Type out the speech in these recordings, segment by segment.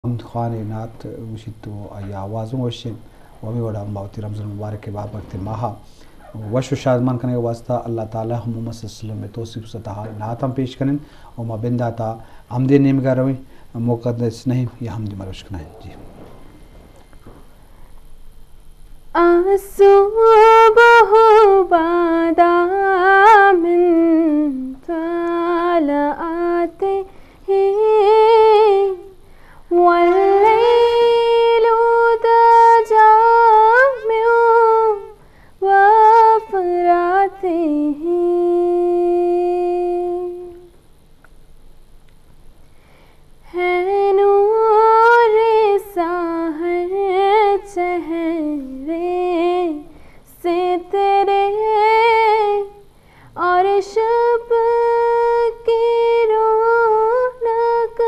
خان نات وشتو يا وازم وشين ومي ودا موتي رمضان مبارك بابك ماها وشو شادمان کرنے کے واسطہ اللہ تعالی محمد صلی اللہ علیہ وسلم میں توصیف ستہا ناتم پیش کریں اور ما بنداتا حمد نیم کا روی مقدس نہیں یہ حمد مروش کرنا ہے جی الصبح بدا من طلعته والليل دجى من وفراته ہے نور سحر چہرے سے تیرے اور شب کی رونق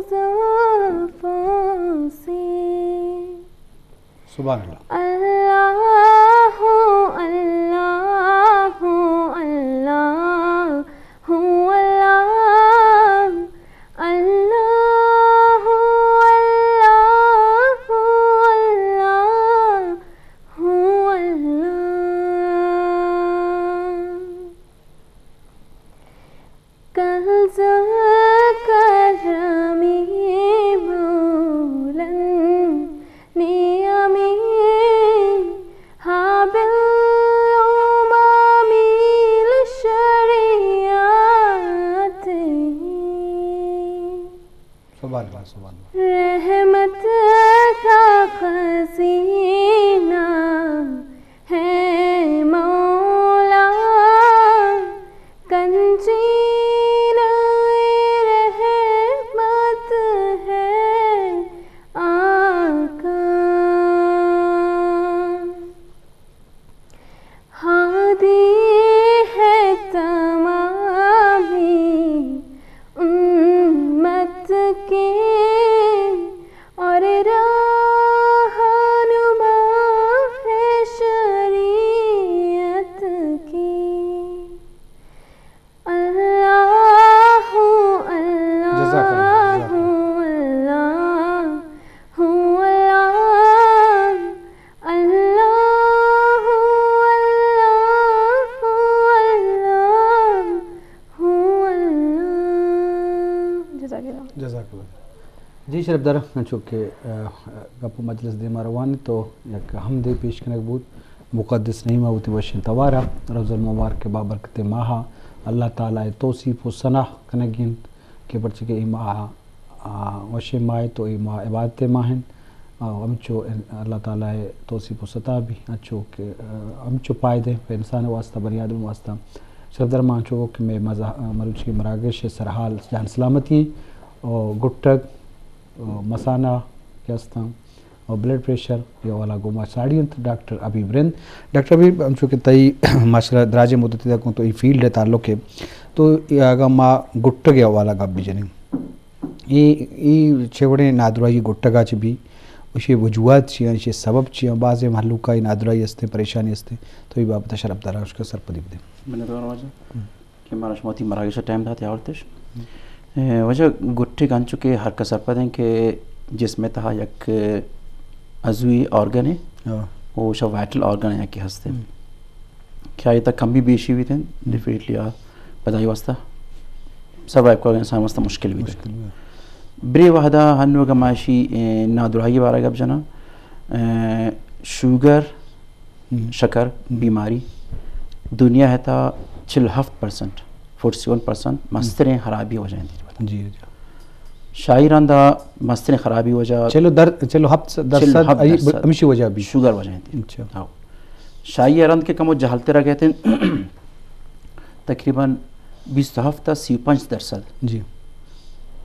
زلفوں سے سبحان اللہ اللہ اللہ اللہ اللہ اللہ کل ذکرمی بولن نیامی حابل امامی لشریعت سبحان اللہ سبحان اللہ رحمت کا خزینہ ہے مولا کنجینہ رحمت ہے آقا ہادی ہے تمامی امت کے اور رہنما ہے شریعت کی اللہ جزاک اللہ جزاک اللہ جی شرف در چونکہ گپ مجلس دے مروانی تو یک حمد پیش کرنے بود مقدس نہیں موتی وشن توارا روز المبارک کے بابرکت ماہا اللہ تعالی توصیف و ثنا کنگین کے پرچے کے ایما وشن مائے تو ایما عبادت ماہن ہمچو اللہ تعالی توصیف و ستا بھی اچھو کہ ہمچو پائے دیں پہ انسان واسطہ بنی آدم واسطہ شرف در مانچو کہ میں مروچ کی مراگش سرحال جان سلامتی اور گٹک مسانہ کیا استام اور بلڈ پریشر یہ والا گوما ساڑیاں ڈاکٹر ابھی برند ڈاکٹر ابھی ہم چونکہ تئی ماشاءاللہ دراجے مدتی تک تو یہ فیلڈ ہے تعلق ہے تو اگر ماں گٹک یا والا گپ بھی جنیں یہ چھوڑے نادرائی گٹکا چ بھی اسے وجوہات چیئیں اسے سبب چیئیں بعض محلوقہ نادرائی ہستے پریشانی ہستے تو یہ بابت شرف دارا اس کا سر پدیب دیں میں نے دور وجہ کہ ہمارا شماتی مراگش ٹائم تھا تیاورتش وجہ گٹھے گان چکے ہر کا سر پدیں کہ جس میں تہا یک عضوی آرگن ہے وہ شا وائٹل آرگن ہے کہ ہستے کیا یہ تک کم بھی بیشی ہوئی تھے ڈیفینیٹلی بدائی واسطہ سروائیو کا انسان واسطہ مشکل بھی تھے بری وحدہ ہنو گمائشی نادرائی بارہ گب جنا شوگر شکر بیماری دنیا ہے تا 47% مستریں خرابی ہو جائیں تھی جی شاعران دا مستریں خرابی ہو جا چلو 7% ہمیشہ وجہ بھی شوگر ہو جائیں تھی اچھا ہاں شاعران کے کم وہ جہلتے رہ گئے تھے تقریباً 27% جی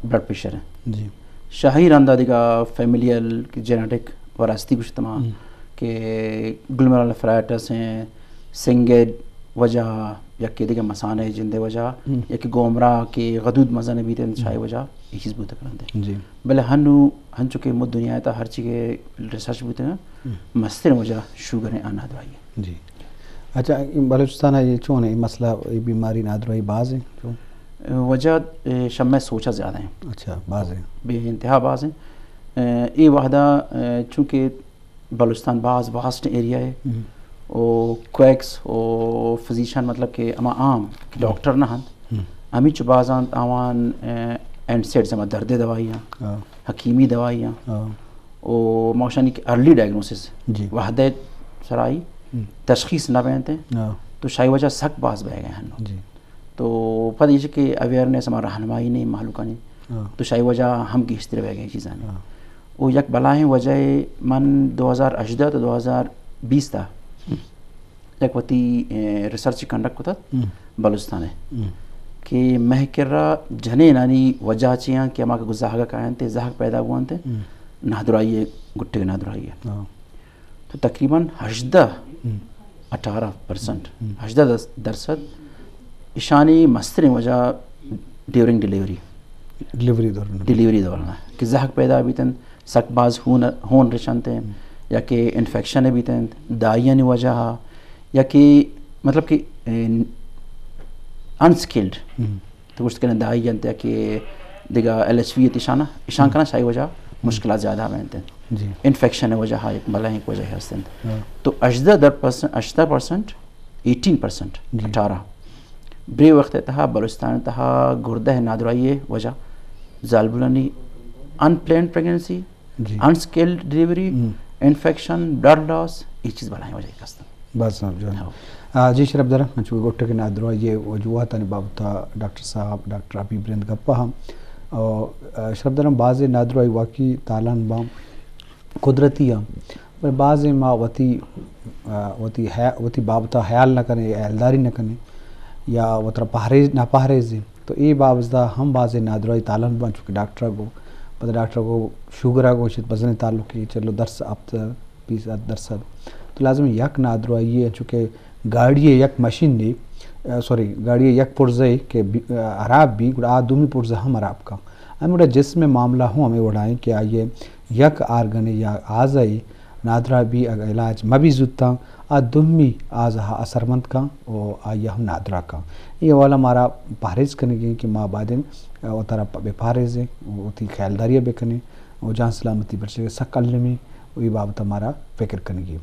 بلڈ پریشر ہے جی شاہی راندہ دیگا فیملیل جینیٹک وراثتی کچھ تمام کہ گلومیرولوفرائٹس ہیں سنگیڈ وجہ یا کہ دیگا مسانے جندے وجہ یا کہ گومراہ کے غدود مزانے بھی تین شاہی وجہ یہ چیز بہت کرندے جی بلے ہن چکے مد دنیا ہے تا ہر چیز کے ریسرچ بہتے ہیں مستر وجہ شوگر ہیں آناد رہی ہے جی اچھا بلوچستان یہ چون ہے مسئلہ یہ بیماری نادرائی بعض ہیں وجہ شمع سوچا زیادہ ہیں اچھا بعض ہیں بے انتہا بعض ہیں یہ وحدہ چونکہ بلوچستان بعض واسٹ ایریا ہے او کویکس او فزیشن مطلب کہ اما عام ڈاکٹر نہ ہن امی چ بعضاں آوان اینڈ سیٹس اما درد دوائیاں حکیمی دوائیاں او موشانی کہ ارلی ڈائگنوسس وحدہ سرائی تشخیص نہ بینتے تو شاید وجہ سخت باز بہ گئے ہیں تو پتہ یہ کہ اویئرنیس ہمارا رہنمائی نہیں معلوم نہیں تو شاید وجہ ہم کی اس طرح بہ گئے چیزیں وہ یک بلائیں وجہ من 2018 تو 2020 تا یک وتی ریسرچ کنڈکٹ کو تھا بلوچستان ہے کہ مہکرہ جھنے نانی وجہ چیاں کہ ہمارا کو زہگہ کائن تھے زہگ پیدا ہوا تھے نادرائیے گٹے نادرائیے تو تقریباً 18% 18% اشانی مستر وجہ ڈیورنگ ڈیلیوری دوران کہ زہگ پیدا بھی تن سک باز ہون رشان تھے یا کہ انفیکشن بھی تن دائیاں وجہ یا کہ مطلب کہ انسکلڈ تو کچھ کہنا دائی جانتے ہیں کہ دیگا ایل ایچ وی اشان کنا شاہی وجہ مشکلات زیادہ بینتے ہیں انفیکشن وجہ ہے بلائیں وجہ ہے اس دن تو 18% 18% بری وقت تہا بلوچستان تہا گردہ نادرائیے وجہ زالبولانی unplanned pregnancy unskilled delivery infection blood loss یہ چیز بلائیں وجہ کستن بس جی شرف درہ چونکہ گوٹے کے نادرو یہ وجوہات بابتا ڈاکٹر صاحب ڈاکٹر حبیب رند گپا ہم اور شرف درہ بعض نادرو واقعی تالان بام قدرتی ہم پر بعض ما وتی بابتا خیال نہ کریں اہلداری نہ کریں یا وطرہ پہریز نہ پہریز دیں تو یہ بابزدہ ہم بعض نادرو تالان بام چونکہ ڈاکٹر کو پتہ ڈاکٹر کو شوگر کو شد بزن تعلق کی چلو درس اب 20% تو لازم یک نادرو یہ چونکہ گاڑی یک مشین دی سوری گاڑی یک پرزے کہ عراب بھی گڑا دومی پرزہ ہم عراب کا ہم اڑا جسم میں معاملہ ہوں ہمیں اڑائیں کہ آئیے یک آرگن یا آزائی نادرہ بھی علاج مبی زدتا دومی آزہا اثرمند کا اور آئیے ہم نادرہ کا یہ والا ہمارا پہریز کرنے گئے کہ ماں بعدین وہ طرح بے پہریز ہیں وہ تھی خیالداریاں بے کرنے اور جان سلامتی برچے کے سک علمی وہی بابت ہمارا فکر کرنے گئے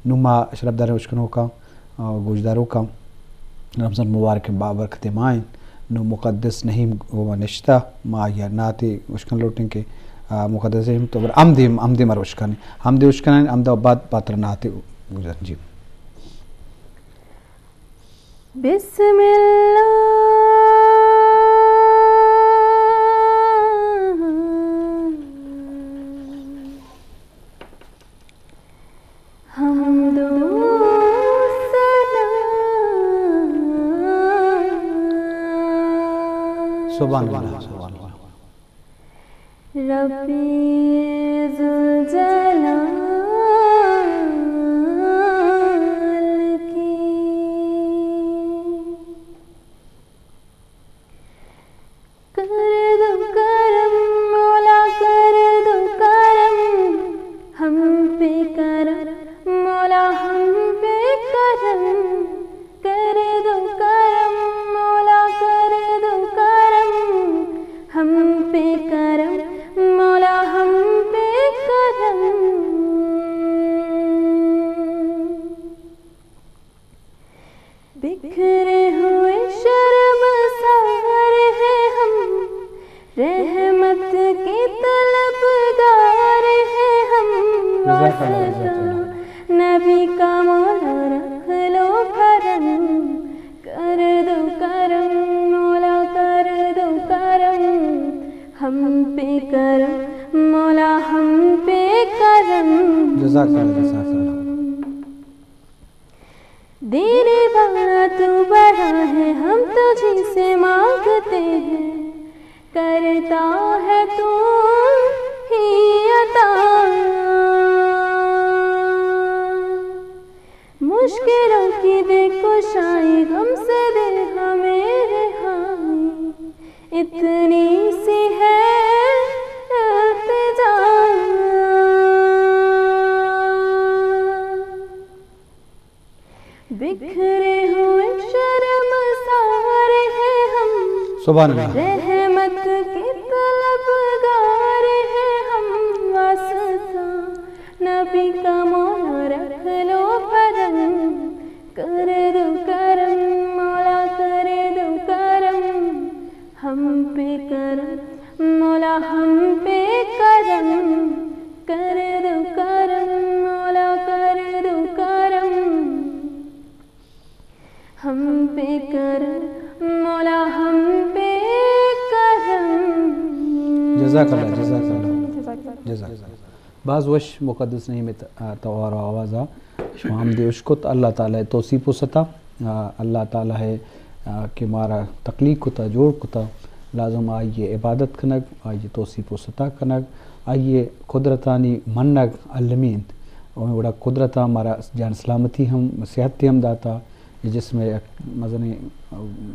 نما اشرف دار اشکنوں کا گوشداروں کا رمضان مبارک بابرکت مائن نو مقدس نہیں وہ نشتہ ما یا ناتے اشکن لوٹیں کے مقدس ہم تو امدی مر اشکن ہمدی اشکن امدہ بعد پاتر ناتے گزر جی بسم اللہ سبحان اللہ سبحان اللہ ربی ذوالجلال کی کر دو کرم مولا کر دو کرم ہم پہ کرم مولا ہم پہ کرم کر دو کرم مولا کر دو کرم ہم پہ کرم مولا ہم پہ کرم بکھرے ہوئے شرم سار ہیں ہم رحمت کے طلبگار ہیں ہم واسطہ نبی کا مولا رکھ لو بھرم کر دو کرم مولا کر دو کرم ہم پہ کرم مولا ہم پہ کرم جزاک اللہ دیر بات تو بڑا ہے ہم تجھی سے مانگتے ہیں کرتا ہے تو ہی عطا مشکلوں کی دے کشائی غم سے دے ہمیں رہائی اتنی سی ہے التجا بکھرے ہوئے شرم سارے ہیں ہم سبحان اللہ رحمت کے طلبگار ہیں ہم بعض وش مقدس نہیں میں توار آوازا شما ہم دے اشکت اللہ تعالیٰ توصیف و ستا اللہ تعالیٰ ہے کہ مارا تخلیق کتا جوڑ کتا لازم آئیے عبادت کنگ آئیے توصیف و ستا کنگ آئیے قدرتانی منگ علمین اور بڑا قدرتا ہمارا جان سلامتی ہم صحت ہم داتا یہ جس میں مزن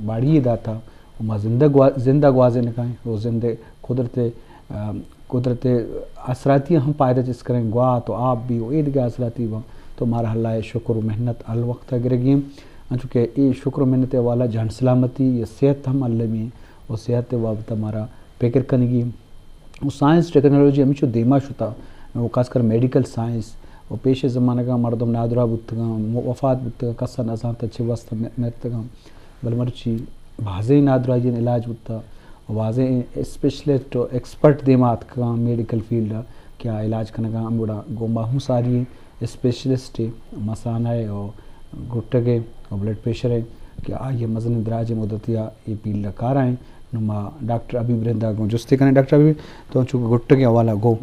باڑی داتا وما زندہ گوازے نکائیں وہ زندہ قدرت اثراتی ہم پائدہ جس کریں گوا تو آپ بھی وہ عید گاہ اثراتی وہ تو ہمارا اللہ شکر و محنت الوقت گرگیم چونکہ یہ شکر و محنت والا جان سلامتی یہ صحت ہم علمی وہ صحت وابطہ ہمارا فکر کنگی وہ سائنس ٹیکنالوجی ہمیں جو دیما شتا وہ خاص کر میڈیکل سائنس وہ پیش زمانہ کا مردم نادرہ بتگا وفات بتگا کسن ازان تچے وسط مرتگا بلمرچی واضح نادرہ جن علاج بتا واضح اسپیشلسٹ ایکسپرٹ دیمات کا میڈیکل فیلڈ کیا علاج کرنے کا ہم بڑا گومبا ہوں ساری اسپیشلسٹ مسانہ ہے اور گھٹگے اور بلڈ پریشر ہے کہ یہ مزن دراج مدتیا یہ پیل کار آئیں نما ڈاکٹر ابھی برندہ گو جستے کرنے ڈاکٹر ابھی تو چونکہ گھٹگے والا گو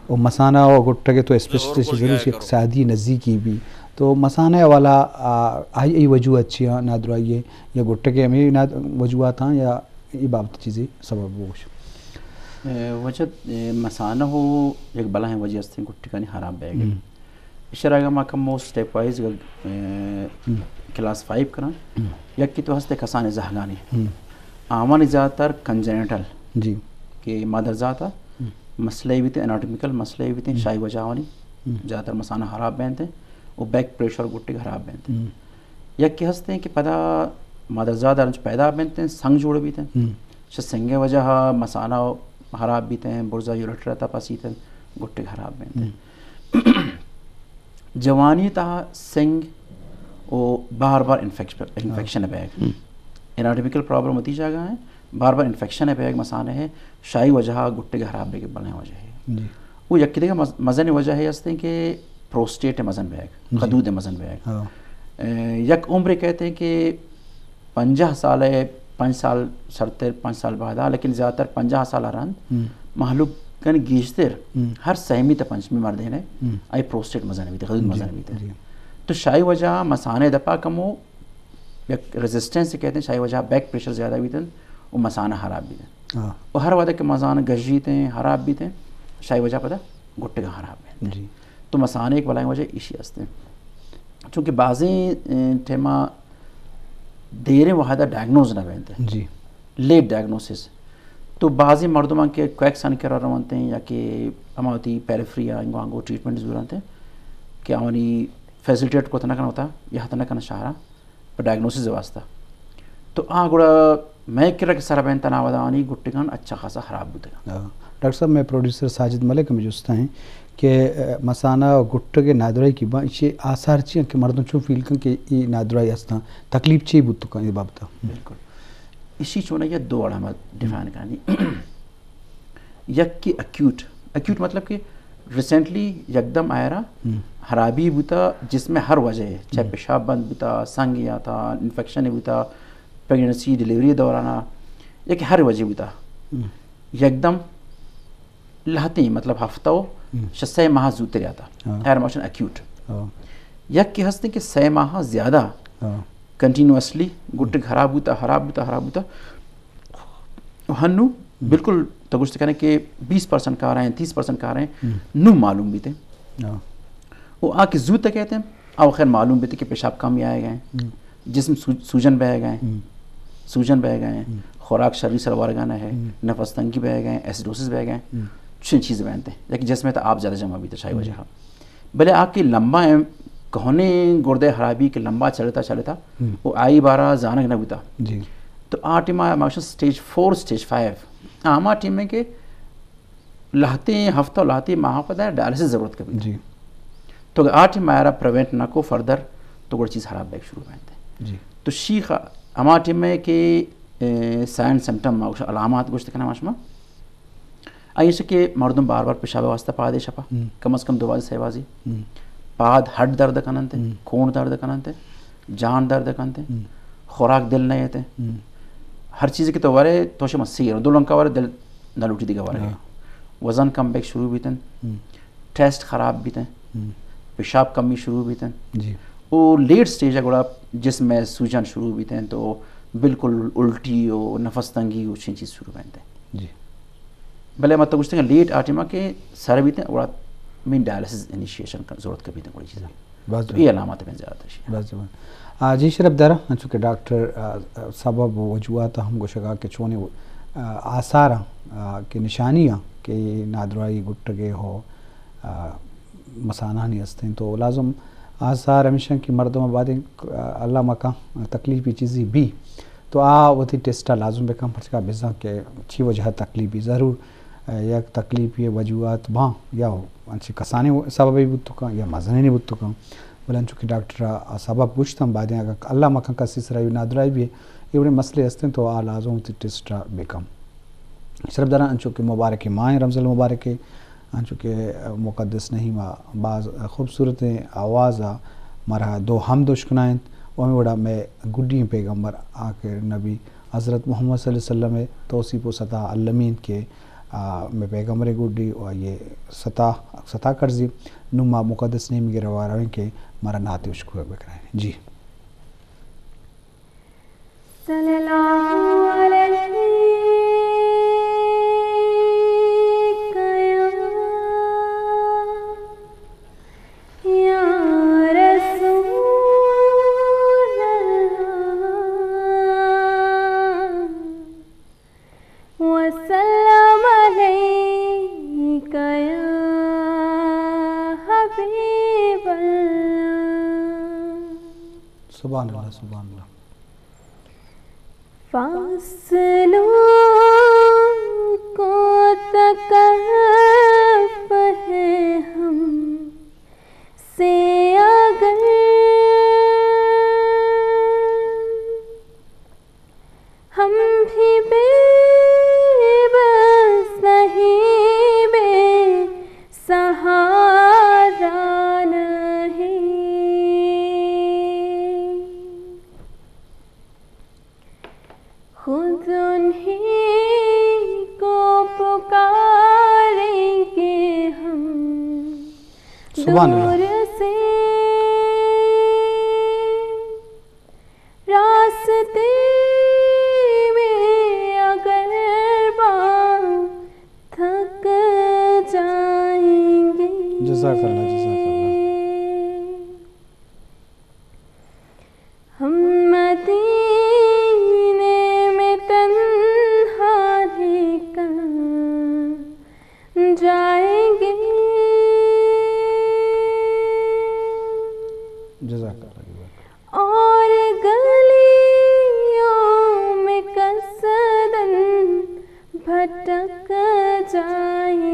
اور مسانہ اور گھٹگے تو اسپیشلسٹ ضرور سے اقتصادی نزدیکی بھی تو مسانہ والا آئی وجوہ اچھی ہیں نادر آئیے یا گھٹگے ہمیں وجوہات ہیں یا یہ بابت چیزیں سبب ہوش وجہ مسانہ ہو ایک بلا ہے وجہ سے گھٹگانی حرام بیگ اشارہ گا ماکم مو سٹیپ وائز کلاس 5 کرن یک کی تو ہستے کسان زہگانی آمان زیادہ تر کنجنیٹل جی کہ مادر ذاتا مسئلے بھی تھے اناٹمیکل مسئلے بھی تھے شائی وجہوانی زیادہ تر مسانہ خراب بہنتے ہیں اور بیک پریشر گھٹے خراب بہنتے ہیں یک کی ہستے ہیں کہ پدا مادر زیادہ رنچ پیدا بہنتے ہیں سنگ جوڑ بھی تھے سنگے وجہ مسانہ خراب بھی تھے برزا یورٹ رہتا پاسی تھے گھٹے خراب بہنتے ہیں جوانی تا سنگ وہ بار بار انفیکشن ہے بیگ اناٹمیکل پرابلم ہوتی جاگا ہے بار بار انفیکشن ہے بیگ مسانہ ہے شائی وجہ گھٹے کے خراب بیگ بلنے وجہ ہے وہ یکی دیکھا مزن وجہ ہے اس کہ پروسٹیٹ مزن بیگ خدود مزن بیگ یک عمر کہتے ہیں کہ 50 سال ہے 5 سال سرتے 5 سال بعد لیکن زیادہ تر 50 سال رند محلوب کن گیشتر ہر سہمی تا پنچمی مردین ہے آئی پروسٹیٹ مزن بھی تھے خدود مزن بھی تھے تو شائی وجہ مسانہ دپا کمو یک ریزسٹنس سے کہتے ہیں شائی وجہ بیک پریشر زیادہ بھی تھے وہ مسانہ خراب بھی تھے اور ہر وعدہ کے مسانہ گجی تھے خراب بھی تھے شائی وجہ پتہ گھٹے کا خراب بھی تو مسانہ ایک بلائیں وجہ ایشی ہستے ہیں چونکہ بعضیں ٹھیما دیریں وحدہ ڈائگنوز نہ بہنتے ہیں جی لیٹ ڈائگنوسس تو بعضی مردماں کے کویکسن کرا روانتے ہیں یا کہ ہماوتی پیریفری انگو آنگو ٹریٹمنٹ ضرورت ہیں کہ آنی فیسلٹیٹ کو تنہ کرنا ہوتا یا تنہ کرنا شاہرہ پر ڈائگنوسس واسطہ تو گوڑا میں کرا کہ سارا بہن تناوہ دانی گھٹے کان اچھا خاصا خراب ہوتے ہیں ڈاکٹر صاحب میں پروڈیوسر ساجد ملک میں جوستا ہیں کہ مسانہ گھٹے کے نادرائی کی با اسے آثار چیئے کہ مردوں چون فیل کن کہ یہ نادرائی ہستا تکلیف چیئے بودتو کن یہ بابتا بالکل اسی چونہ یہ دو علامات ڈیفائن کرنی یک کی اکیوٹ مطلب کہ ریسنٹلی یکدم آیا رہا خرابی بوتا جس میں ہر وجہ ہے چاہے پیشاب بند بوتا سنگ یا تھا انفیکشن بوتا پریگننسی ڈیلیوری دورانا یک ہر وجہ بوتا یکدم لہتی مطلب ہفتہ ہو شسے ماہ زوتے رہتا ہیر موشن اکیوٹ یک کی ہستے کہ 6 ماہ زیادہ کنٹینوسلی گھٹے خراب ہوتا ہنو بالکل تو کچھ کہنے کہ 20% کا رہے ہیں 30% کا رہے ہیں نو معلوم بھی تھے وہ آ کے زوتے کہتے ہیں آو خیر معلوم بھی تھے کہ پیشاب کم ہی آئے گئے جسم سوجن بہ گئے خوراک شرری سلوار گانا ہے نفس تنگی بہ گئے ایسیڈوسس بہ گئے چند چیزیں بہنتے ہیں لیکن جس میں تو آپ زیادہ جمع بھی تھے شاید وجہ بھلے آپ کی لمبا ہے کہنے گردے خرابی کے لمبا چلتا وہ آئی بارہ زانگ نہ بوتا تو آ ٹیم آیا سٹیج 4 سٹیج 5 آما ٹیم میں کہ لاتے ہفتہ لاتے ماہ پتہ ہے ڈائلسس ضرورت کبھی تو اگر آ ٹیم آیا پریونٹ نہ کو فردر تو وہ چیز خراب بیک شروع بہنتے ہیں تو شیخ اما ٹیم میں کہ سائن سمٹم علامات گوشت کنا ماشما آئیے سے کہ مردم بار بار پیشاب واسطہ پا دے شپا کم از کم 2 بار سیوازی پاد ہڈ درد کننتے خون درد کننتے جان درد کنتے خوراک دل نہیں ہوتے ہر چیز کے تو وارے توشے مسیر دو لنکا وارے دل نہ لوٹی دیگا وارے وزن کم بیک شروع بھی تھے، ٹیسٹ خراب بھی تھے، پیشاب کمی شروع بھی تھے جی، وہ لیٹ سٹیج ہے گوڑا جس میں سوجن شروع بھی تھے تو بالکل الٹی ہو نفس تنگی ہو چین چیز شروع بنتے ہیں جی، بھلے مطلب کچھ لیٹ آٹیما کے سارے بھی تھے اور مین ڈائلسس انیشیشن کا ضرورت کبھی تھے کوئی چیز بس تو یہ علامات ہیں زیادہ تر بس جی شرف درہ چونکہ ڈاکٹر سبب وجوہات ہم گوشگا کے چونے آثار کی نشانیاں کہ نادرائی گٹگے ہو مسانہ نہیں ہستے تو لازم آثار ہمیشہ کی مردم آبادی اللہ مکان تکلیفی چیزی بھی تو وہ تھی ٹیسٹا لازم بے کم پرچکا بزا کہ چی وجہ تکلیفی ضرور یک تکلیفی وجوہات باں یا ہو انچی کسانی سببی بود کا یا مزنے نہیں بود کا بلن چونکہ ڈاکٹر سبب پوچھتاں بعد اگر اللہ مکان کا سلسلہ نادرائی بھی یہ بڑے مسئلے ہستے ہیں تو لازم تھی ٹیسٹا بے کم شرف درہ انچونکہ مبارک ماہ رمضان المبارک چونکہ مقدس نہیں بعض خوبصورت آواز مرا دو حمد و شکنائیں وہاں بڑا میں گڈی پیغمبر آخر نبی حضرت محمد صلی اللہ علیہ وسلم توصیف و سطح علمین کے میں پیغمبر گڈی اور یہ سطح کرزی نما مقدس نہیں میرے رواروں کے مرا نعت و شکر بکرائیں جی صلی اللہ علیہ سبحان اللہ سبحان اللہ فاصلوں کو تکلف ہے ہم سے اگر ہم بھی بے بس نہیں بے سہارا خود انہیں کو پکاریں گے ہم دور سے راستے میں اگر باں تھک جائیں گے جزاک اللہ جزاک اللہ ہم مدینے جائیں گے جزاک اللہ اور گلیوں میں قصداً بھٹک جائیں